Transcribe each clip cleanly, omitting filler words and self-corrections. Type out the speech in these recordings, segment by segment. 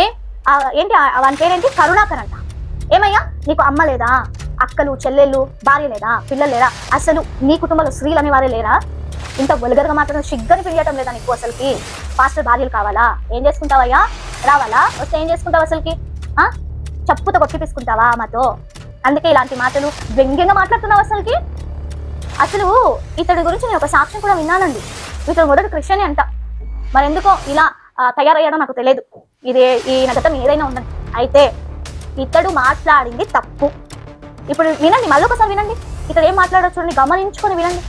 ఏ ఏంటి వాని పేరేంటి, కరుణాకర్ అంట. ఏమయ్యా నీకు అమ్మ లేదా, అక్కలు చెల్లెళ్ళు భార్య లేదా, పిల్లలు లేరా? అసలు నీ కుటుంబంలో స్త్రీలు అనేవారే లేరా? ఇంత వల్గర్గా మాట్లాడిన సిగ్గని పిలియటం లేదా నీకు? అసలుకి పాస్టర్ భార్యలు కావాలా? ఏం చేసుకుంటావయ్యా? రావాలా? వస్తే ఏం చేసుకుంటావు? అసలుకి చెప్పుతో కొట్టి తీసుకుంటావా మాతో? అందుకే ఇలాంటి మాటలు వ్యంగ్యంగా మాట్లాడుతున్నావు. అసలు ఇతడి గురించి నేను ఒక సాక్ష్యం కూడా విన్నానండి. ఇతడు మొదటి క్రిస్టియన్ అంట. మరి ఎందుకో ఇలా తయారయ్యాడో నాకు తెలియదు. ఈయన గతం ఏదైనా ఉందని. అయితే ఇతడు మాట్లాడింది తప్పు. ఇప్పుడు వినండి, మళ్ళీ ఒకసారి వినండి. ఇతడు ఏం మాట్లాడో చూడండి, గమనించుకొని వినండి,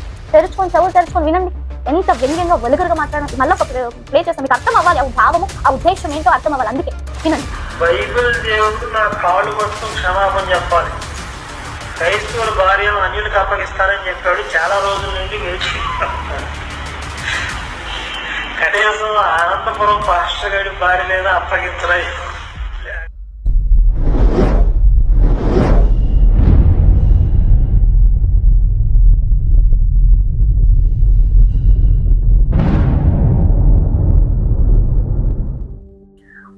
చెవులు తెరుచుకొని వినండి. ఎంత వ్యంగ్యంగా వల్గర్గా మాట్లాడాలి. మళ్ళీ ఒక ప్లే చేస్తాం, మీకు అర్థం అవ్వాలి. ఆ భావము, ఆ ఉద్దేశం ఏంటో అర్థం అవ్వాలి. అందుకే వినండి. బైబిల్ దేవుడు నా కాళ్ళు మొత్తం క్షమాపణ చెప్పాలి, క్రైస్తవుల భార్యను అన్యులకు అప్పగిస్తానని చెప్పాడు. చాలా రోజుల నుండి వేచి కనీసం అనంతపురం పాస్టర్ గారి భార్య లేదా అప్పగించరా?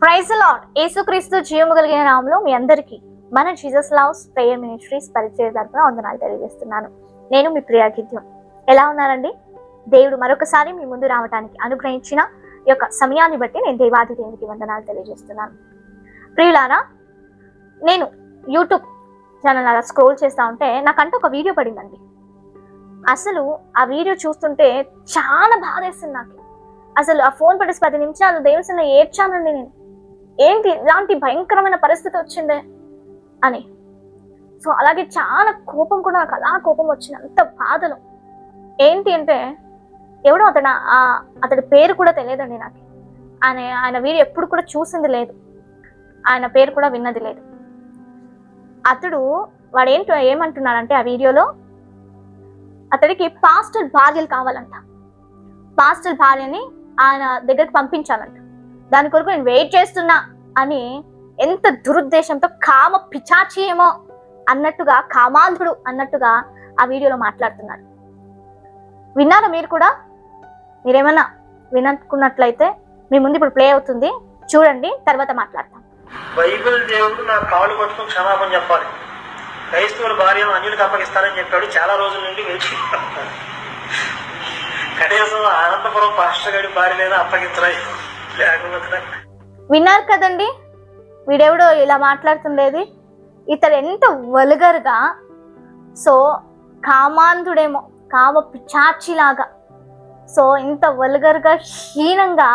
Praise the lord. యేసుక్రీస్తు జీవము కలిగిన నామములో మీ అందరికీ మన జీసస్ లవ్స్ ప్రేయర్ మినిస్ట్రీస్ పరిచయ తరపున వందనాలు తెలియజేస్తున్నాను. నేను మీ ప్రియా గిద్యం. ఎలా ఉన్నారండి? దేవుడు మరొకసారి మీ ముందు రావడానికి అనుగ్రహించిన ఈ యొక్క సమయాన్ని బట్టి నేను దేవాది దేవునికి వందనాలు తెలియజేస్తున్నాను. ప్రియులారా, నేను యూట్యూబ్ ఛానల్ అలా స్క్రోల్ చేస్తూ ఉంటే నాకంటూ ఒక వీడియో పడిందండి. అసలు ఆ వీడియో చూస్తుంటే చాలా బాధేస్తుంది నాకు. అసలు ఆ ఫోన్ పట్టేసి 10 నిమిషాలు దేవుని ఏడ్చానండి నేను. ఏంటి ఇలాంటి భయంకరమైన పరిస్థితి వచ్చిందే అని. సో అలాగే చాలా కోపం కూడా నాకు, అలా కోపం వచ్చింది, అంత బాధలు. ఏంటి అంటే ఎవడో అతడి పేరు కూడా తెలియదండి నాకు. ఆయన వీడియో ఎప్పుడు కూడా చూసింది లేదు, ఆయన పేరు కూడా విన్నది లేదు. వాడు ఏమంటున్నాడంటే ఆ వీడియోలో అతడికి పాస్టర్ భార్యలు కావాలంట. పాస్టర్ భార్యని ఆయన దగ్గరికి పంపించాలంట. దాని కొరకు నేను వెయిట్ చేస్తున్నా అని ఎంత దురుద్దేశంతో, కామ పిచాచి ఏమో అన్నట్టుగా, కామాంధుడు అన్నట్టుగా ఆ వీడియోలో మాట్లాడుతున్నాడు. విన్నారా మీరు కూడా? మీరేమన్నా వినుకున్నట్లయితే మీ ముందు ఇప్పుడు ప్లే అవుతుంది, చూడండి, తర్వాత మాట్లాడతాం. బైబిల్ దేవుడు నా కాళ్ళు మొత్తం క్షమాపణ చెప్పాలి, క్రైస్తవుల భార్యను అన్యులకు అప్పగిస్తానని చెప్పాడు. చాలా రోజుల నుండి వేచి కనీసం అనంతపురం పాస్టర్ గారి భార్య లేదా అప్పగించరా? విన్నారు కదండి, వీడెవడో ఇలా మాట్లాడుతుండేది. ఇతడు ఎంత వల్గర్గా, సో కామాంధుడేమో, కామ పిచాచిలాగా, సో ఇంత వల్గర్గా హీనంగా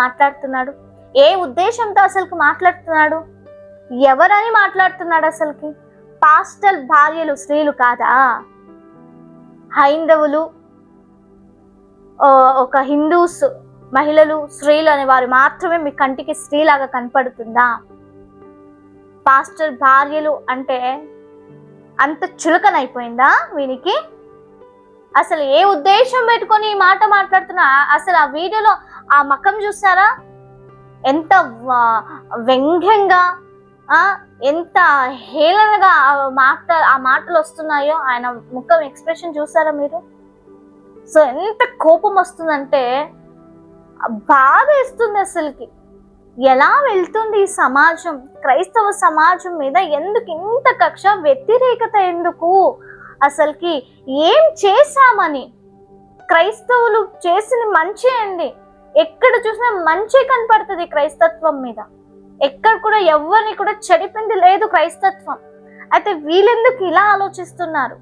మాట్లాడుతున్నాడు. ఏ ఉద్దేశంతో అసలుకి మాట్లాడుతున్నాడు? ఎవరని మాట్లాడుతున్నాడు? అసలుకి పాస్టర్ భార్యలు స్త్రీలు కాదా? హైందవులు, ఒక హిందూస్ మహిళలు, స్త్రీలు అనే వారు మాత్రమే మీ కంటికి స్త్రీలాగా కనపడుతుందా? పాస్టర్ భార్యలు అంటే అంత చులకనైపోయిందా వీనికి? అసలు ఏ ఉద్దేశం పెట్టుకొని ఈ మాట మాట్లాడుతున్నా? అసలు ఆ వీడియోలో ఆ ముఖం చూసారా? ఎంత వ్యంగ్యంగా, ఎంత హేళనగా ఆ మాటలు వస్తున్నాయో. ఆయన ముఖం ఎక్స్ప్రెషన్ చూసారా మీరు? సో ఎంత కోపం వస్తుందంటే బాధ ఇస్తుంది. అసలుకి ఎలా వెళ్తుంది ఈ సమాజం? క్రైస్తవ సమాజం మీద ఎందుకు ఇంత కక్ష, వ్యతిరేకత ఎందుకు? అసలుకి ఏం చేశామని? క్రైస్తవులు చేసిన మంచి అండి, ఎక్కడ చూసినా మంచి కనపడుతుంది క్రైస్తత్వం మీద. ఎక్కడ కూడా ఎవరిని కూడా చెడిపింది లేదు క్రైస్తత్వం. అయితే వీళ్ళెందుకు ఇలా ఆలోచిస్తున్నారు?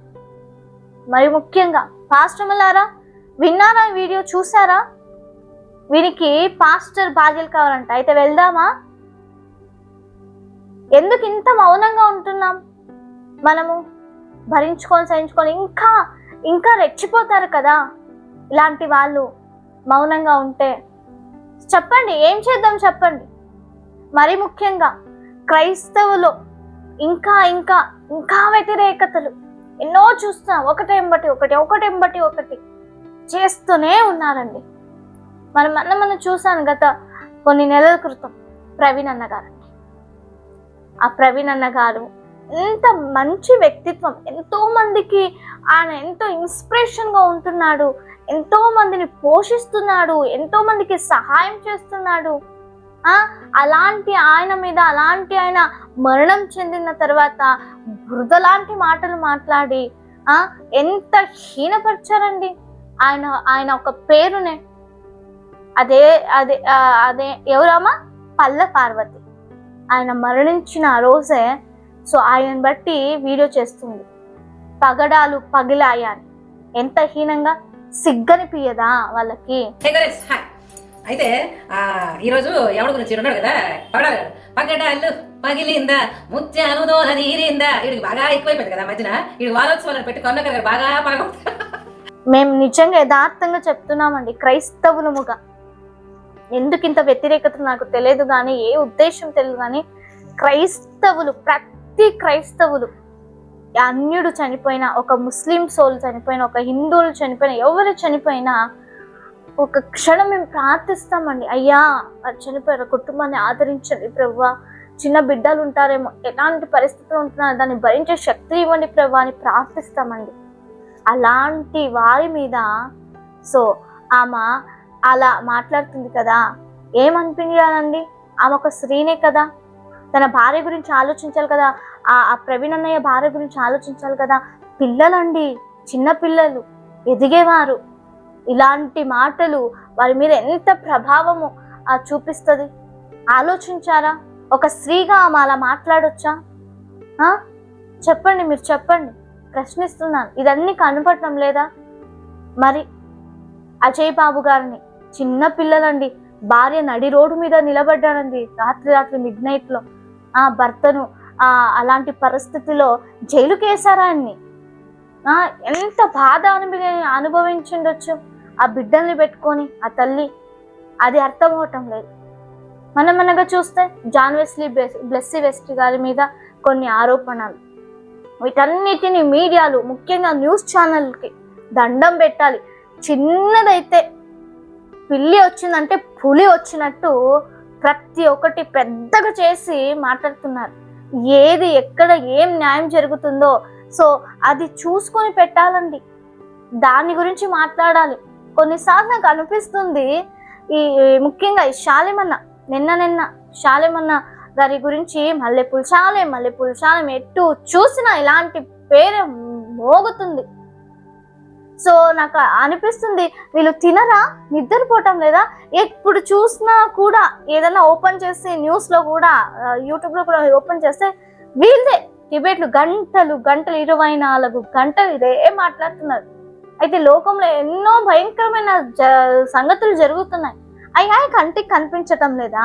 మరి ముఖ్యంగా పాస్టర్లారా, విన్నారా? వీడియో చూసారా? వీరికి పాస్టర్ భార్యలు కావాలంట. అయితే వెళ్దామా? ఎందుకు ఇంత మౌనంగా ఉంటున్నాం మనము? భరించుకొని సహించుకొని ఇంకా ఇంకా రెచ్చిపోతారు కదా ఇలాంటి వాళ్ళు మౌనంగా ఉంటే. చెప్పండి, ఏం చేద్దాం చెప్పండి. మరి ముఖ్యంగా క్రైస్తవులు ఇంకా ఇంకా ఇంకా వ్యతిరేకతలు ఎన్నో చూస్తాం. ఒకటెంబటి ఒకటి చేస్తూనే ఉన్నారండి. మనం చూసాను గత కొన్ని నెలల క్రితం ప్రవీణ్ అన్న గారండి. ఆ ప్రవీణ్ అన్న గారు ఎంత మంచి వ్యక్తిత్వం, ఎంతో మందికి ఆయన ఎంతో ఇన్స్పిరేషన్ గా ఉంటున్నాడు, ఎంతో మందిని పోషిస్తున్నాడు, ఎంతో మందికి సహాయం చేస్తున్నాడు. అలాంటి ఆయన మీద ఆయన మరణం చెందిన తర్వాత బురద లాంటి మాటలు మాట్లాడి ఎంత హీనపరిచారండి ఆయన ఒక పేరునే. అదే అదే అదే ఎవరమ్మా? పల్ల పార్వతి. ఆయన మరణించిన రోజే సో ఆయన బట్టి వీడియో చేస్తుంది, పగడాలు పగిలాయని. ఎంత హీనంగా, సిగ్గనిపియదా వాళ్ళకి? అయితే ఈరోజు ఎవరి గురించి ఉన్నాడు కదా, పగడాలు పగిలిందా ముత్యాలు దోల తీరిందా. వీడికి బాగా ఎక్కువైపోయింది కదా మధ్యన. వీడికి వారోత్సవాలను పెట్టి కొన్న బాగా పగ. మేము నిజంగా యథార్థంగా చెప్తున్నామండి, క్రైస్తవులముగా. ఎందుకు ఇంత వ్యతిరేకత నాకు తెలియదు కానీ, ఏ ఉద్దేశం తెలియదు కానీ, క్రైస్తవులు, ప్రతి క్రైస్తవులు, అన్యుడు చనిపోయినా, ఒక ముస్లిం సోల్ చనిపోయినా, ఒక హిందువులు చనిపోయినా, ఎవరు చనిపోయినా ఒక క్షణం మేము ప్రార్థిస్తామండి. అయ్యా చనిపోయిన కుటుంబాన్ని ఆదరించండి ప్రభువా, చిన్న బిడ్డలు ఉంటారేమో, ఎలాంటి పరిస్థితులు ఉంటున్నారో దాన్ని భరించే శక్తి ఇవ్వండి ప్రభు అని ప్రార్థిస్తామండి. అలాంటి వారి మీద సో ఆమె అలా మాట్లాడుతుంది కదా, ఏమనిపించాలండి? ఆమె ఒక స్త్రీనే కదా, తన భార్య గురించి ఆలోచించాలి కదా, ఆ ప్రవీణ్ అన్నయ్య భార్య గురించి ఆలోచించాలి కదా. పిల్లలండి, చిన్న పిల్లలు, ఎదిగేవారు. ఇలాంటి మాటలు వారి మీద ఎంత ప్రభావము చూపిస్తుంది ఆలోచించారా? ఒక స్త్రీగా ఆమె అలా మాట్లాడొచ్చా? చెప్పండి, మీరు చెప్పండి, ప్రశ్నిస్తున్నాను. ఇదన్నీ కనపడటం లేదా? మరి అజయ్ బాబు గారిని, చిన్న పిల్లలండి, భార్య నడి రోడ్డు మీద నిలబడ్డాడండి రాత్రి మిడ్నైట్లో. భర్తను అలాంటి పరిస్థితిలో జైలుకి వేశారా ఆయన్ని? ఎంత బాధ అనుభవించుండొచ్చు ఆ బిడ్డల్ని పెట్టుకొని ఆ తల్లి. అది అర్థం అవటం లేదు. మనగా చూస్తే జాన్ వెస్లీ బ్లెస్సీ వెస్ట్ గారి మీద కొన్ని ఆరోపణలు, వీటన్నిటిని మీడియాలు, ముఖ్యంగా న్యూస్ ఛానల్కి దండం పెట్టాలి. చిన్నదైతే పిల్లి వచ్చిందంటే పులి వచ్చినట్టు ప్రతి ఒక్కటి పెద్దగా చేసి మాట్లాడుతున్నారు. ఏది ఎక్కడ ఏం న్యాయం జరుగుతుందో సో అది చూసుకొని పెట్టాలండి, దాని గురించి మాట్లాడాలి. కొన్నిసార్లు నాకు అనిపిస్తుంది, ఈ ముఖ్యంగా ఈ శాలిమన్న నిన్న శాలిమన్న గారి గురించి మల్లెపూలు చాలే ఎటు చూసినా ఇలాంటి పేరు మోగుతుంది. సో నాకు అనిపిస్తుంది, వీళ్ళు తినరా, నిద్రపోవటం లేదా? ఎప్పుడు చూసినా కూడా ఏదైనా ఓపెన్ చేసి న్యూస్లో కూడా, యూట్యూబ్లో కూడా ఓపెన్ చేస్తే వీళ్ళే డిబేట్లు గంటలు 24 గంటలు ఇదే మాట్లాడుతున్నారు. అయితే లోకంలో ఎన్నో భయంకరమైన సంగతులు జరుగుతున్నాయి. అయ్యా కంటికి కనిపించటం లేదా?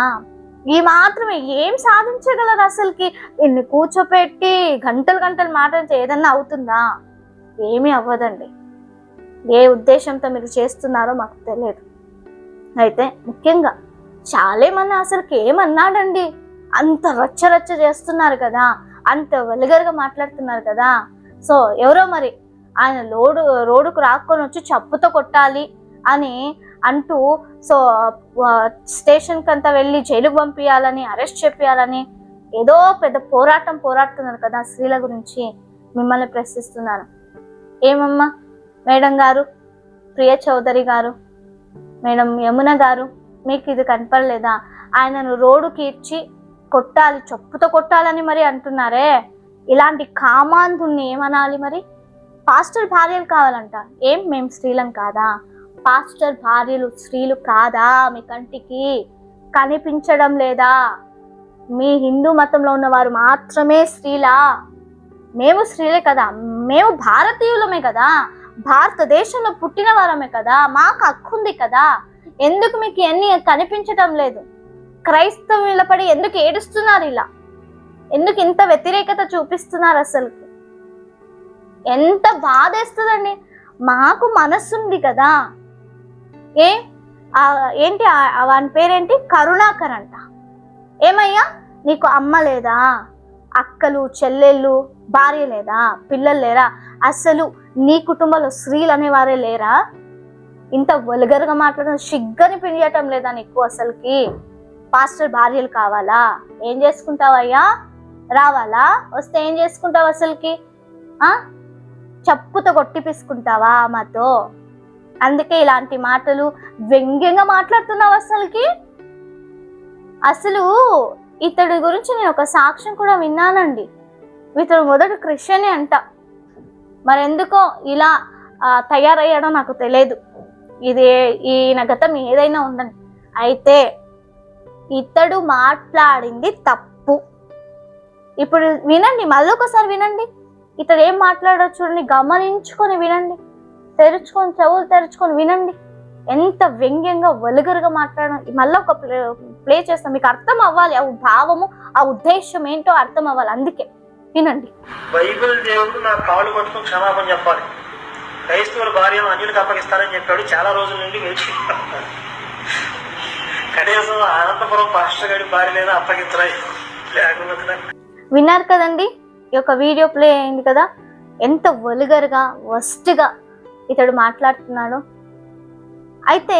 ఈ మాత్రమే ఏం సాధించగలరు అసలుకి? ఇన్ని కూర్చోపెట్టి గంటలు మాట్లాడితే ఏదన్నా అవుతుందా? ఏమీ అవ్వదండి. ఏ ఉద్దేశంతో మీరు చేస్తున్నారో మాకు తెలియదు. అయితే ముఖ్యంగా చాలామంది అసలుకి ఏమన్నాడండి? అంత రచ్చ చేస్తున్నారు కదా, అంత వల్గర్గా మాట్లాడుతున్నారు కదా. సో ఎవరో మరి ఆయన రోడ్డుకు రాక్కొని వచ్చి చెప్పుతో కొట్టాలి అని అంటూ సో స్టేషన్కి అంతా వెళ్ళి జైలుకు పంపించాలని, అరెస్ట్ చేయాలని ఏదో పెద్ద పోరాడుతున్నారు కదా స్త్రీల గురించి. మిమ్మల్ని ప్రశ్నిస్తున్నాను, ఏమమ్మా మేడం గారు, ప్రియ చౌదరి గారు, మేడం యమున గారు, మీకు ఇది కనపడలేదా? ఆయనను రోడ్డుకి ఇచ్చి కొట్టాలి, చెప్పుతో కొట్టాలని మరి అంటున్నారే. ఇలాంటి కామాంధుల్ని ఏమనాలి మరి? పాస్టర్ భార్యలు కావాలంట. ఏం మేము స్త్రీలం కాదా? పాస్టర్ భార్యలు స్త్రీలు కాదా? మీ కంటికి కనిపించడం లేదా? మీ హిందూ మతంలో ఉన్న వారు మాత్రమే స్త్రీలా? మేము స్త్రీలే కదా, మేము భారతీయులమే కదా, భారతదేశంలో పుట్టిన వారమే కదా, మాకు హక్కు ఉంది కదా. ఎందుకు మీకు ఎన్ని కనిపించటం లేదు? క్రైస్తవుల పడి ఎందుకు ఏడుస్తున్నారు? ఇలా ఎందుకు ఇంత వ్యతిరేకత చూపిస్తున్నారు? అసలు ఎంత బాధేస్తుందండి. మాకు మనస్సుంది కదా. ఏంటి వాని పేరేంటి? కరుణాకర్ అంట. ఏమయ్యా నీకు అమ్మ లేదా? అక్కలు చెల్లెళ్ళు భార్య లేదా? పిల్లలు లేరా? అసలు నీ కుటుంబంలో స్త్రీలు అనేవారే లేరా? ఇంత వల్గర్గా మాట్లాడడం సిగ్గని పిలియటం లేదా నీకు? అసలుకి పాస్టర్ భార్యలు కావాలా? ఏం చేసుకుంటావయ్యా? రావాలా? వస్తే ఏం చేసుకుంటావు? అసలుకి చెప్పుతో కొట్టిపిసుకుంటావా మాతో? అందుకే ఇలాంటి మాటలు వ్యంగ్యంగా మాట్లాడుతున్నావు. అసలుకి అసలు ఇతడి గురించి నేను ఒక సాక్ష్యం కూడా విన్నానండి. ఇతడు మొదట క్రిస్టియనే అంట. మరెందుకో ఇలా తయారయ్యాడో నాకు తెలియదు. ఇది ఈయన గతం ఏదైనా ఉందని. అయితే ఇతడు మాట్లాడింది తప్పు. ఇప్పుడు వినండి, మళ్ళీ ఒకసారి వినండి. ఇతడు ఏం మాట్లాడో చూడండి, గమనించుకొని వినండి, చెవులు తెరుచుకొని వినండి. ఎంత వ్యంగ్యంగా వల్గర్గా మాట్లాడడం. మళ్ళీ ఒక ప్లే చేస్తాం, మీకు అర్థం అవ్వాలి. ఆ భావము, ఆ ఉద్దేశం ఏంటో అర్థం అవ్వాలి. అందుకే వినండి. బైబిల్ దేవుడు నా కాళ్ళు పట్టుకుని క్షమాపణ చెప్పాలి, క్రైస్తవుల భార్యను అన్యులకు అప్పగిస్తానని చెప్పాడు. చాలా రోజుల నుండి వేచి కనీసం అనంతపురం పాస్టర్ గారి భార్యనైనా అప్పగించరా లేకపోతే. విన్నారు కదండి, ఈ యొక్క వీడియో ప్లే అయింది కదా, ఎంత వల్గర్గా వస్ట్గా ఇతడు మాట్లాడుతున్నాడు. అయితే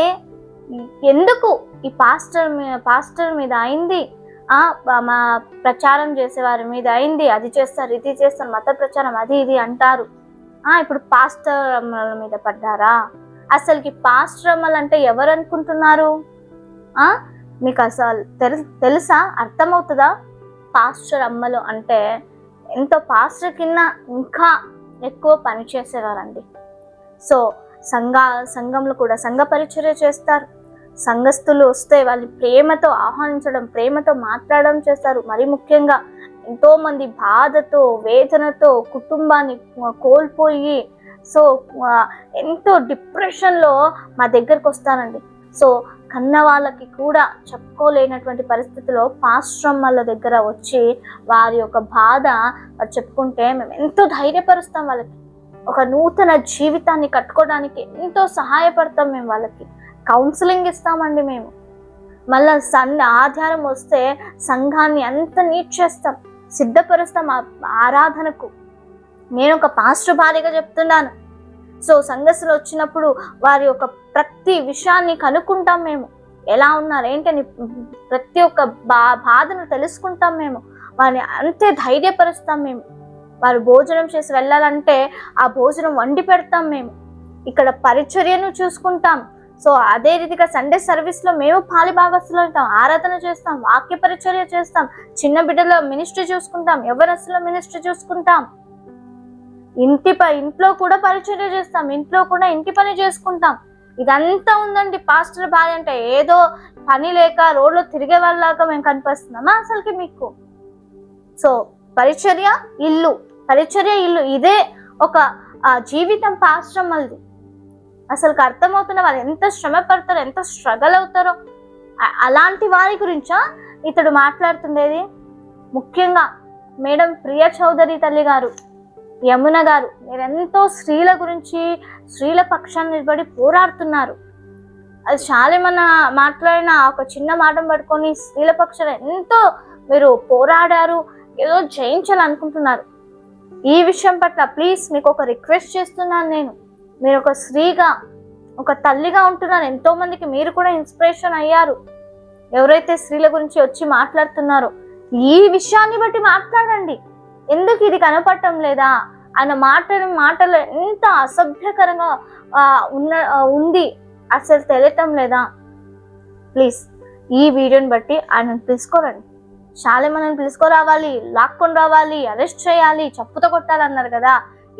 ఎందుకు ఈ పాస్టర్ మీద అయింది, మా ప్రచారం చేసే వారి మీద అయింది, అది చేస్తారు ఇది చేస్తారు, మత ప్రచారం అది ఇది అంటారు. ఇప్పుడు పాస్టర్ అమ్మల మీద పడ్డారా? అసలుకి పాస్టర్ అమ్మలు అంటే ఎవరు అనుకుంటున్నారు? మీకు అసలు తెలుసా? అర్థమవుతుందా? పాస్టర్ అమ్మలు అంటే ఎంతో పాస్టర్ కింద ఇంకా ఎక్కువ పని చేసేవారండి. సో సంఘంలో కూడా సంఘ పరిచర్య చేస్తారు. సంఘస్థులు వస్తే వాళ్ళు ప్రేమతో ఆహ్వానించడం, ప్రేమతో మాట్లాడడం చేస్తారు. మరి ముఖ్యంగా ఎంతో మంది బాధతో, వేదనతో కుటుంబాన్ని కోల్పోయి ఎంతో డిప్రెషన్లో మా దగ్గరకు వస్తారండి. కన్న వాళ్ళకి కూడా చెప్పుకోలేనటువంటి పరిస్థితిలో పాస్ట్రమ్మల దగ్గర వచ్చి వారి యొక్క బాధ చెప్పుకుంటే మేము ఎంతో ధైర్యపరుస్తాం. వాళ్ళకి ఒక నూతన జీవితాన్ని కట్టుకోవడానికి ఎంతో సహాయపడతాం. మేము వాళ్ళకి కౌన్సిలింగ్ ఇస్తామండి. మేము మళ్ళీ ఆధారం వస్తే సంఘాన్ని అంత నీట్ చేస్తాం, సిద్ధపరుస్తాం ఆరాధనకు. నేను ఒక పాస్టర్ భార్యగా చెప్తున్నాను. సంఘస్థులు వచ్చినప్పుడు వారి యొక్క ప్రతి విషయాన్ని కనుక్కుంటాం. మేము ఎలా ఉన్నారు ఏంటని ప్రతి ఒక్క బాధను తెలుసుకుంటాం. మేము వారిని అంతే ధైర్యపరుస్తాం. మేము వారు భోజనం చేసి వెళ్ళాలంటే ఆ భోజనం వండి పెడతాం. మేము ఇక్కడ పరిచర్యను చూసుకుంటాం. అదే రీతిగా సండే సర్వీస్లో మేము పాలిభాగస్తులు అవుతాం, ఆరాధన చేస్తాం, వాక్య పరిచర్య చేస్తాం, చిన్న బిడ్డల మినిస్ట్రీ చూసుకుంటాం, యవ్వనస్తుల మినిస్ట్రీ చూసుకుంటాం, ఇంట్లో కూడా పరిచర్య చేస్తాం, ఇంట్లో కూడా ఇంటి పని చేసుకుంటాం. ఇదంతా ఉందండి పాస్టర్ భార్య అంటే. ఏదో పని లేక రోడ్లో తిరిగే వాళ్ళలాగా మేము కనిపిస్తున్నామా అసలుకి మీకు? పరిచర్య ఇల్లు, ఇదే ఒక జీవితం పాస్టర్ మళ్ళీ. అసలుకి అర్థమవుతున్న వాళ్ళు ఎంత శ్రమ పడతారో, ఎంత స్ట్రగల్ అవుతారో. అలాంటి వారి గురించా ఇతడు మాట్లాడుతుండేది? ముఖ్యంగా మేడం ప్రియా చౌదరి తల్లి గారు, యమున గారు, మీరెంతో స్త్రీల గురించి, స్త్రీల పక్షాన్ని నిలబడి పోరాడుతున్నారు. అది చాలా మన మాట్లాడిన ఒక చిన్న మాటను పట్టుకొని స్త్రీల పక్షాన ఎంతో మీరు పోరాడారు, ఏదో జయించాలనుకుంటున్నారు. ఈ విషయం పట్ల ప్లీజ్ మీకు ఒక రిక్వెస్ట్ చేస్తున్నాను. నేను మీరు ఒక స్త్రీగా, ఒక తల్లిగా ఉంటున్నారు. ఎంతో మందికి మీరు కూడా ఇన్స్పిరేషన్ అయ్యారు. ఎవరైతే స్త్రీల గురించి వచ్చి మాట్లాడుతున్నారో ఈ విషయాన్ని బట్టి మాట్లాడండి. ఎందుకు ఇది కనపడటం లేదా? ఆయన మాటలు ఎంత అసభ్యకరంగా ఉంది అసలు తెలియటం లేదా? ప్లీజ్ ఈ వీడియోని బట్టి ఆయనను పిలుచుకోరండి. చాలా మందిని పిలుచుకోరావాలి, లాక్కొని రావాలి, అరెస్ట్ చేయాలి, చెప్పుతో కొట్టాలన్నారు కదా.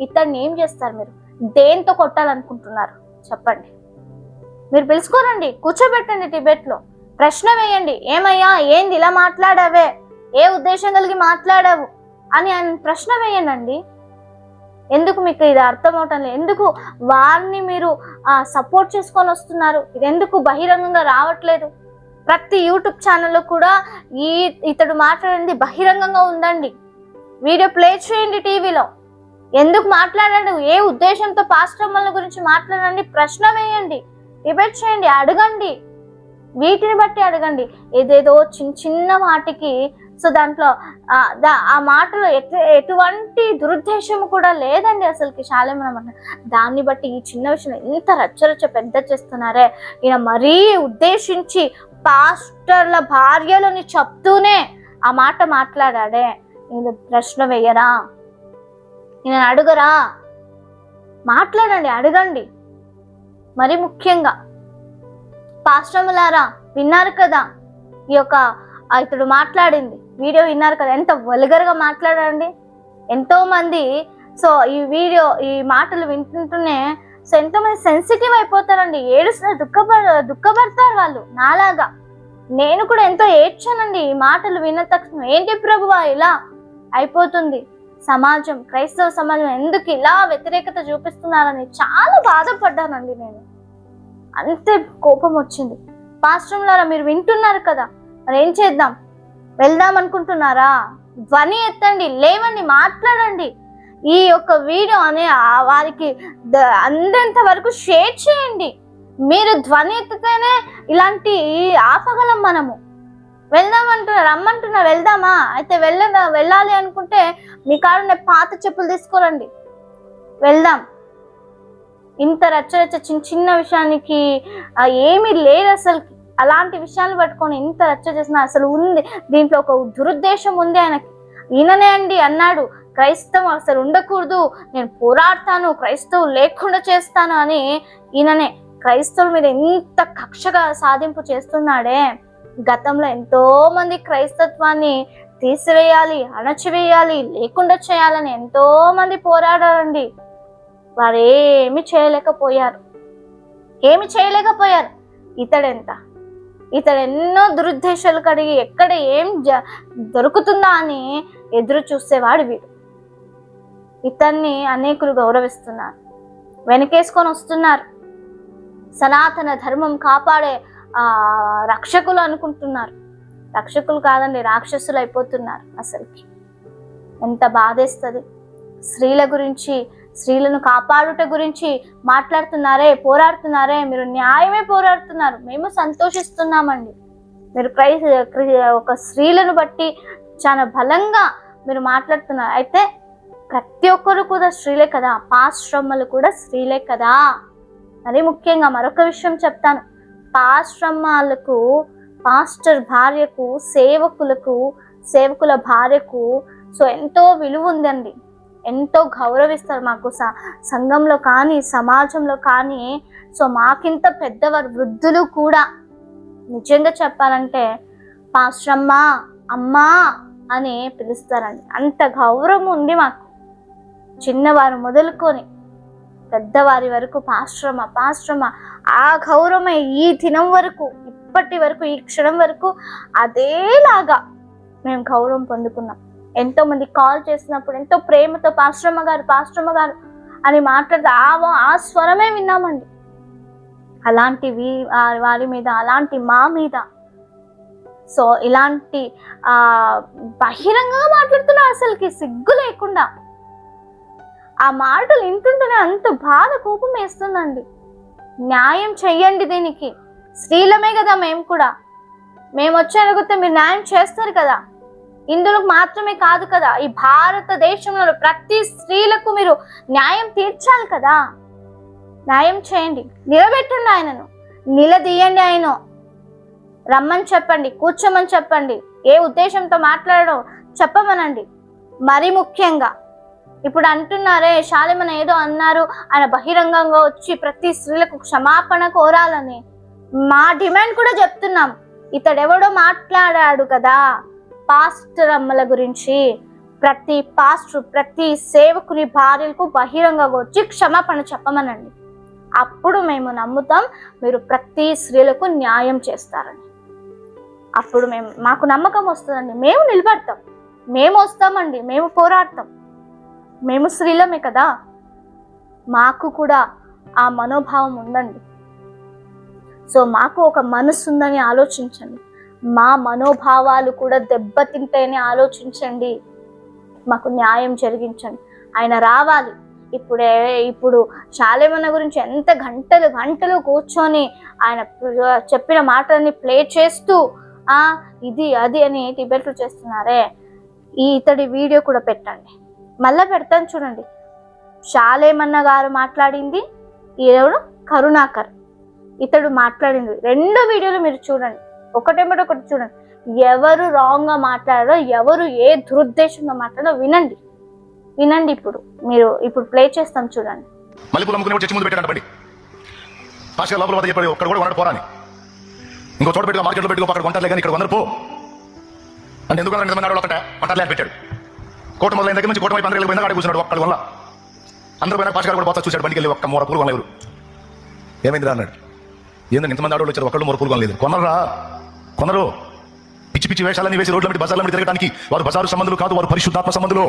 ఇతన్ని ఏం చేస్తారు? మీరు దేంతో కొట్టాలనుకుంటున్నారు చెప్పండి? మీరు పిలుచుకోరండి, కూర్చోబెట్టండి, డిబేట్లో ప్రశ్న వేయండి. ఏమయ్యా, ఏంది ఇలా మాట్లాడావే, ఏ ఉద్దేశం కలిగి మాట్లాడావు అని ఆయన ప్రశ్న వేయండి. ఎందుకు మీకు ఇది అర్థం అవటం లేదు? ఎందుకు వారిని మీరు సపోర్ట్ చేసుకొని వస్తున్నారు? ఇది ఎందుకు బహిరంగంగా రావట్లేదు? ప్రతి యూట్యూబ్ ఛానల్లో కూడా ఇతడు మాట్లాడింది బహిరంగంగా ఉందండి. వీడియో ప్లే చేయండి టీవీలో. ఎందుకు మాట్లాడాడు, ఏ ఉద్దేశంతో పాస్టర్ల గురించి మాట్లాడండి, ప్రశ్న వేయండి, డిబేట్ చేయండి, అడగండి. వీటిని బట్టి అడగండి. ఏదేదో చిన్న వాటికి దాంట్లో ఆ మాటలో ఎటువంటి దురుద్దేశం కూడా లేదండి అసలుకి. శాలేమనమాట దాన్ని బట్టి ఈ చిన్న విషయం ఇంత రచ్చరచ్చ పెద్ద చేస్తున్నారే. ఈయన మరీ ఉద్దేశించి పాస్టర్ల భార్యలని చెప్తూనే ఆ మాట మాట్లాడాడే. ఈయన ప్రశ్న వేయరా? ఈయన అడుగరా? మాట్లాడండి, అడగండి. మరి ముఖ్యంగా పాస్టర్లారా, విన్నారు కదా ఈ యొక్క ఇతడు మాట్లాడింది వీడియో విన్నారు కదా, ఎంత వల్గర్గా మాట్లాడండి. ఎంతో మంది సో ఈ మాటలు వింటుంటూనే సో ఎంతో మంది సెన్సిటివ్ అయిపోతారండి, ఏడుస్తారు, దుఃఖపడతారు వాళ్ళు. నాలాగా నేను కూడా ఎంతో ఏడ్చానండి ఈ మాటలు విన్న తక్షణం. ఏంటి ప్రభువా ఇలా అయిపోతుంది సమాజం, క్రైస్తవ సమాజం ఎందుకు ఇలా వ్యతిరేకత చూపిస్తున్నారని చాలా బాధపడ్డానండి నేను. అంతే కోపం వచ్చింది. పాస్టర్లారా మీరు వింటున్నారు కదా, మరి ఏం చేద్దాం? వెళ్దాం అనుకుంటున్నారా? ధ్వని ఎత్తండి, లేవండి, మాట్లాడండి. ఈ యొక్క వీడియో అనే వారికి అందేంత వరకు షేర్ చేయండి. మీరు ధ్వని ఎత్తితేనే ఇలాంటి ఆపగలం. మనము రమ్మంటున్నారు, వెళ్దామా? అయితే వెళ్ళాలి అనుకుంటే మీ కారున్న పాత చెప్పులు తీసుకోరండి, వెళ్దాం. ఇంత రచ్చరచ్చ చిన్న విషయానికి ఏమీ లేదు అసలు. అలాంటి విషయాలు పట్టుకొని ఇంత రచ్చ చేసిన అసలు ఉంది దీంట్లో ఒక దురుద్దేశం ఉంది ఆయనకి. ఈయననే అండి అన్నాడు క్రైస్తవం అసలు ఉండకూడదు, నేను పోరాడతాను, క్రైస్తవం లేకుండా చేస్తాను అని. ఈయననే క్రైస్తవుల మీద ఎంత కక్షగా సాధింపు చేస్తున్నాడే. గతంలో ఎంతో మంది క్రైస్తత్వాన్ని తీసివేయాలి, అణచివేయాలి, లేకుండా చేయాలని ఎంతో మంది పోరాడారండి. వారు ఏమి చేయలేకపోయారు. ఇతడు ఎన్నో దురుద్దేశాలు కడిగి ఎక్కడ ఏం దొరుకుతుందా అని ఎదురు చూసేవాడు వీడు. ఇతన్ని అనేకులు గౌరవిస్తున్నారు, వెనకేసుకొని వస్తున్నారు. సనాతన ధర్మం కాపాడే రక్షకులు అనుకుంటున్నారు. రక్షకులు కాదండి, రాక్షసులు అయిపోతున్నారు. అసలుకి ఎంత బాధేస్తుంది. స్త్రీల గురించి, స్త్రీలను కాపాడుట గురించి మాట్లాడుతున్నారే, పోరాడుతున్నారే. మీరు న్యాయమే పోరాడుతున్నారు, మేము సంతోషిస్తున్నామండి. మీరు ఒక స్త్రీలను బట్టి చాలా బలంగా మీరు మాట్లాడుతున్నారు. అయితే ప్రతి ఒక్కరు కూడా స్త్రీలే కదా, పాస్ట్రమ్మలు కూడా స్త్రీలే కదా. మరి ముఖ్యంగా మరొక విషయం చెప్తాను. పాస్ట్రమ్మలకు, పాస్టర్ భార్యకు, సేవకుల భార్యకు సో ఎంతో విలువ ఉందండి, ఎంతో గౌరవిస్తారు. మాకు సంఘంలో కానీ సమాజంలో కానీ సో మాకింత పెద్దవారు వృద్ధులు కూడా నిజంగా చెప్పాలంటే పాస్టరమ్మ, అమ్మా అని పిలుస్తారండి. అంత గౌరవం ఉంది మాకు. చిన్నవారు మొదలుకొని పెద్దవారి వరకు పాస్టరమ్మ ఆ గౌరవమే ఈ దినం వరకు, ఇప్పటి వరకు, ఈ క్షణం వరకు అదేలాగా మేము గౌరవం పొందుకున్నాం. ఎంతో మంది కాల్ చేసినప్పుడు ఎంతో ప్రేమతో పాస్టరమ్మ గారు అని మాట్లాడితే ఆ స్వరమే విన్నామండి. అలాంటి వారి మీద, అలాంటి మా మీద సో ఇలాంటి బహిరంగంగా మాట్లాడుతున్నారు. అసలుకి సిగ్గు లేకుండా ఆ మాటలు వింటుంటేనే అంత బాధ, కోపం వేస్తుందండి. న్యాయం చెయ్యండి దీనికి. స్త్రీలమే కదా మేము వచ్చి అడిగితే మీరు న్యాయం చేస్తారు కదా. ఇందులో మాత్రమే కాదు కదా, ఈ భారతదేశంలో ప్రతి స్త్రీలకు మీరు న్యాయం తీర్చాలి కదా. న్యాయం చేయండి, నిలబెట్టండి, ఆయనను నిలదీయండి, ఆయన రమ్మని చెప్పండి, కూర్చోమని చెప్పండి, ఏ ఉద్దేశంతో మాట్లాడడం చెప్పమనండి. మరి ముఖ్యంగా ఇప్పుడు అంటున్నారే శాలిమన్ ఏదో అన్నారు, ఆయన బహిరంగంగా వచ్చి ప్రతి స్త్రీలకు క్షమాపణ కోరాలని. మా డిమాండ్ కూడా చెప్తున్నాం. ఇతడెవడో మాట్లాడాడు కదా పాస్టర్ అమ్మల గురించి. ప్రతి సేవకుని భార్యలకు బహిరంగంగా వచ్చి క్షమాపణ చెప్పమనండి. అప్పుడు మేము నమ్ముతాం మీరు ప్రతి స్త్రీలకు న్యాయం చేస్తారని. అప్పుడు మాకు నమ్మకం వస్తుందండి. మేము నిలబడతాం, మేము వస్తామండి, మేము పోరాడతాం. మేము స్త్రీలమే కదా, మాకు కూడా ఆ మనోభావం ఉందండి. సో మాకు ఒక మనసు ఉందని ఆలోచించండి. మా మనోభావాలు కూడా దెబ్బతింటాయని ఆలోచించండి. మాకు న్యాయం జరిగించండి. ఆయన రావాలి. ఇప్పుడు శాలేమన్న గురించి ఎంత గంటలు కూర్చొని ఆయన చెప్పిన మాటలని ప్లే చేస్తూ ఇది అది అని డిబేట్లు చేస్తున్నారే. ఇతడి వీడియో కూడా పెట్టండి, మళ్ళా పెడతాను చూడండి. శాలేమన్న గారు మాట్లాడింది, ఈరోజు కరుణాకర్ ఇతడు మాట్లాడింది, 2 వీడియోలు మీరు చూడండి, ఒకటేమిటి ఒకటి చూడండి. ఎవరు రాంగ్గా మాట్లాడారో, ఎవరు ఏ దురుద్దేశంగా మాట్లాడారో వినండి. ఇప్పుడు ప్లే చేస్తాం చూడండి. ఇంకో చోట పెట్టుకో, మార్కెట్లో పెట్టుకో, అక్కడ కొంటారులే కానీ ఇక్కడ 100 పో. అంటే ఎందుకు నిజమైన ఆడవాళ్ళు ఒకటే అంటారు పెట్టాడు. కోట మొదలైన దగ్గర నుంచి కోట వైపు అందరూ వెళ్ళిపోయినా అక్కడ కూర్చున్నాడు ఒక్కడి వల్ల. అందరూ పోయినా పాస్ గారు కూడా పోతా చూశాడు, బండికి వెళ్ళి ఒక్క మూర పూలు కొనలేరు. ఏమైందిరా అన్నాడు. ఏంటంటే ఇంతమంది ఆడవాళ్ళు వచ్చారు, ఒక్కళ్ళు మూర పూలు కొనలేదు. కొనరా కొనరు. పిచ్చి పిచ్చి వేషాలని వేసి రోడ్ల మీద బజార్ల మీద తిరగడానికి వారు బజారు సంబంధులు కాదు, వారు పరిశుద్ధాత్మ సంబంధులు.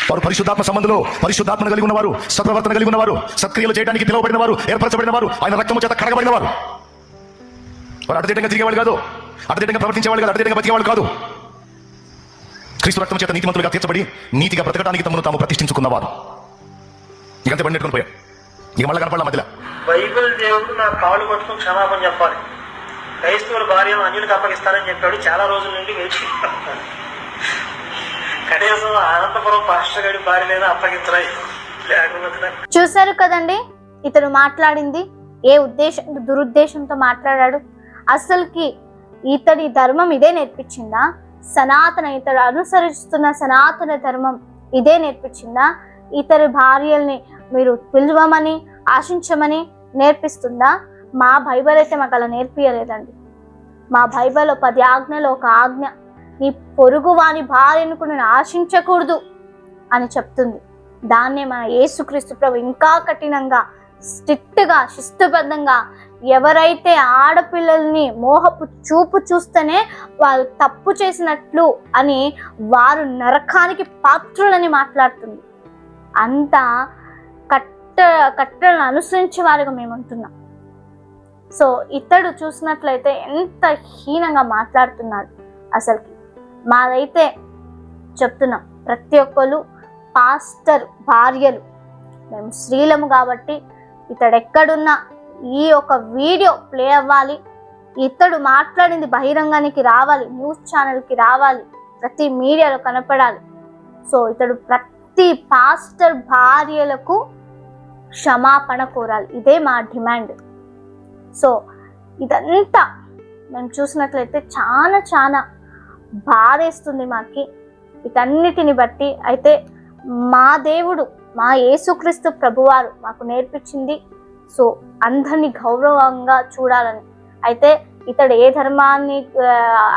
వారు పరిశుద్ధాత్మ సంబంధులు, పరిశుద్ధాత్మను కలిగి ఉన్నవారు, సత్ప్రవర్తన కలిగి ఉన్నవారు, సత్క్రియలు చేయడానికి పిలువబడిన వారు, ఏర్పరచబడిన వారు, ఆయన రక్తము చేత కడగబడిన వారు. వారు అడ్డదిడ్డంగా తిరిగేవాళ్ళు కాదు, అడ్డదిడ్డంగా ప్రవర్తించేవాళ్ళు కాదు, అడ్డదిడ్డంగా బతికేవాళ్ళు కాదు. క్రీస్తు రక్తం చేత నీతిమంతులుగా తీర్చబడి నీతిగా బ్రతకడానికి తమను తాము ప్రతిష్ఠించుకున్నవారు. ఇకంతే బండి నెట్టుకుని పోయా. ఇక మళ్ళీ కనపడాల మధ్యలో బైబిల్ దేవుడు నా కాళ్ళు పట్టుకుని క్షమాపణ చెప్పాలి, క్రైస్తవుల భార్యను అన్యులకు అప్పగిస్తానని చెప్పాడు. చాలా రోజుల నుండి వేచి కనీసం అనంతపురం పాస్టర్ గారి భార్యలైనా అప్పగించరాయి. చూశారు కదండి, ఇతను మాట్లాడింది ఏ ఉద్దేశం, దురుద్దేశంతో మాట్లాడాడు. అసలుకి ఇతడి ధర్మం ఇదే నేర్పించిందా? ఇతడు అనుసరిస్తున్న సనాతన ధర్మం ఇదే నేర్పించిందా? ఇతరి భార్యల్ని మీరు పిలవమని ఆశించమని నేర్పిస్తుందా? మా బైబిల్ అయితే మాకు అలా నేర్పియలేదండి. మా బైబిల్లో 10 ఆజ్ఞలో ఒక ఆజ్ఞ, నీ పొరుగు వాని భార్యను కూడా నేను ఆశించకూడదు అని చెప్తుంది. దాన్నే మన యేసుక్రీస్తు ప్రభు ఇంకా కఠినంగా, స్ట్రిక్ట్గా, శిస్తుబద్ధంగా, ఎవరైతే ఆడపిల్లల్ని మోహపు చూపు చూస్తేనే వాళ్ళు తప్పు చేసినట్లు అని వారు నరకానికి పాత్రులని మాట్లాడుతుంది. అంతా కట్టలను అనుసరించే వారుగా మేము అంటున్నాం. సో ఇతడు చూసినట్లయితే ఎంత హీనంగా మాట్లాడుతున్నాడు. అసలుకి మాదైతే చెప్తున్నాం, ప్రతి ఒక్కరు పాస్టర్ భార్యలు, మేము స్త్రీలము కాబట్టి ఇతడు ఎక్కడున్నా ఈ ఒక వీడియో ప్లే అవ్వాలి, ఇతడు మాట్లాడింది బహిరంగానికి రావాలి, న్యూస్ ఛానల్కి రావాలి, ప్రతి మీడియాలో కనపడాలి. సో ఇతడు ప్రతి పాస్టర్ భార్యలకు క్షమాపణ కోరాలి, ఇదే మా డిమాండ్. సో ఇదంతా మేము చూసినట్లయితే చాలా చాలా బాధేస్తుంది మాకి వీటన్నిటిని బట్టి. అయితే మా దేవుడు, మా యేసుక్రీస్తు ప్రభువారు మాకు నేర్పించింది సో అందరినీ గౌరవంగా చూడాలని. అయితే ఇతడు ఏ ధర్మాన్ని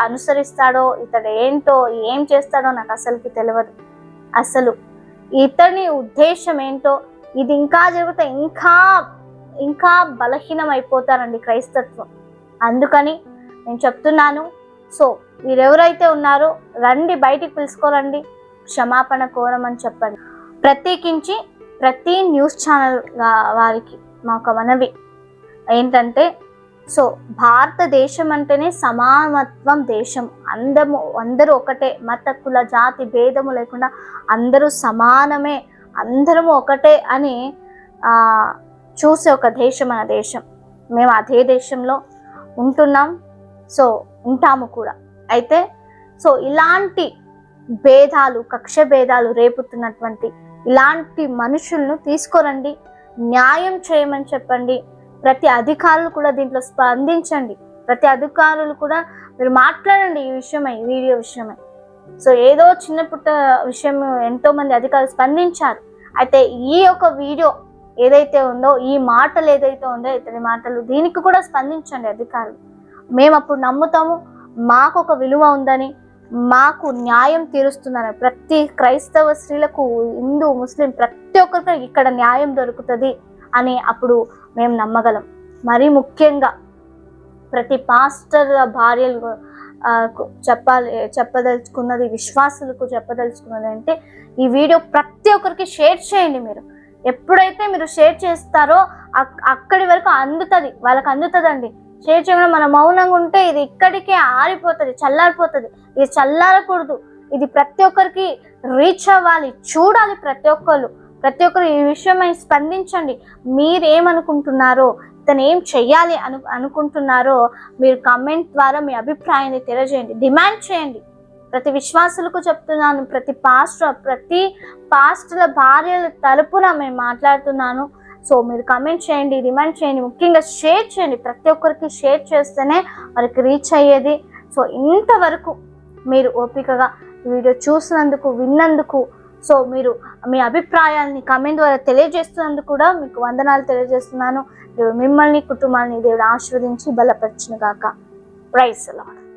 అనుసరిస్తాడో, ఇతడు ఏంటో ఏం చేస్తాడో నాకు అసలుకి తెలియదు. అసలు ఇతని ఉద్దేశం ఏంటో, ఇది ఇంకా జరిగితే ఇంకా ఇంకా బలహీనం అయిపోతారండి క్రైస్తత్వం. అందుకని నేను చెప్తున్నాను, సో మీరెవరైతే ఉన్నారో రండి, బయటికి పిలుచుకోరండి, క్షమాపణ కోరమని చెప్పండి. ప్రత్యేకించి ప్రతి న్యూస్ ఛానల్ వారికి మాకు మనవి ఏంటంటే, సో భారతదేశం అంటేనే సమానత్వం దేశం, అందరూ ఒకటే, మత కుల జాతి భేదము లేకుండా అందరూ సమానమే, అందరము ఒకటే అని చూసే ఒక దేశం మన దేశం. మేము అదే దేశంలో ఉంటున్నాం, సో ఉంటాము కూడా. అయితే సో ఇలాంటి భేదాలు, కక్ష భేదాలు రేపుతున్నటువంటి ఇలాంటి మనుషులను తీసుకురండి, న్యాయం చేయమని చెప్పండి. ప్రతి అధికారులు కూడా దీంట్లో స్పందించండి, ప్రతి అధికారులు కూడా మీరు మాట్లాడండి ఈ విషయమై, ఈ వీడియో విషయమై. సో ఏదో చిన్న పుట్ట విషయం ఎంతో మంది అధికారులు స్పందించారు. అయితే ఈ యొక్క వీడియో ఏదైతే ఉందో, ఈ మాటలు ఏదైతే ఉందో, ఇతని మాటలు, దీనికి కూడా స్పందించండి అధికారులు. మేము అప్పుడు నమ్ముతాము మాకు ఒక విలువ ఉందని, మాకు న్యాయం తీరుస్తుందని. ప్రతి క్రైస్తవ స్త్రీలకు, హిందూ ముస్లిం ప్రతి ఒక్కరికి ఇక్కడ న్యాయం దొరుకుతుంది అని అప్పుడు మేము నమ్మగలం. మరీ ముఖ్యంగా ప్రతి పాస్టర్ భార్యలు చెప్పదలుచుకున్నది, విశ్వాసులకు చెప్పదలుచుకున్నది అంటే, ఈ వీడియో ప్రతి ఒక్కరికి షేర్ చేయండి. మీరు ఎప్పుడైతే మీరు షేర్ చేస్తారో అక్కడి వరకు అందుతుంది, వాళ్ళకి అందుతుందండి. షేర్ చేయడం, మనం మౌనంగా ఉంటే ఇది ఇక్కడికే ఆరిపోతుంది, చల్లారిపోతుంది. ఇది చల్లారకూడదు, ఇది ప్రతి ఒక్కరికి రీచ్ అవ్వాలి, చూడాలి. ప్రతి ఒక్కరు ఈ విషయమై స్పందించండి. మీరేమనుకుంటున్నారో, ఇతను ఏం చెయ్యాలి అనుకుంటున్నారో మీరు కామెంట్ ద్వారా మీ అభిప్రాయాన్ని తెలియజేయండి, డిమాండ్ చేయండి. ప్రతి విశ్వాసులకు చెప్తున్నాను, ప్రతి పాస్టర్ల భార్యల తరపున మేము మాట్లాడుతున్నాను. సో మీరు కామెంట్ చేయండి, డిమాండ్ చేయండి, ముఖ్యంగా షేర్ చేయండి. ప్రతి ఒక్కరికి షేర్ చేస్తేనే వారికి రీచ్ అయ్యేది. సో ఇంతవరకు మీరు ఓపికగా వీడియో చూసినందుకు, విన్నందుకు, సో మీరు మీ అభిప్రాయాన్ని కామెంట్ ద్వారా తెలియజేస్తున్నందుకు కూడా మీకు వందనాలు తెలియజేస్తున్నాను. దేవుడు మిమ్మల్ని, కుటుంబాన్ని దేవుడు ఆశీర్వదించి బలపరచును గాక. Praise the lord.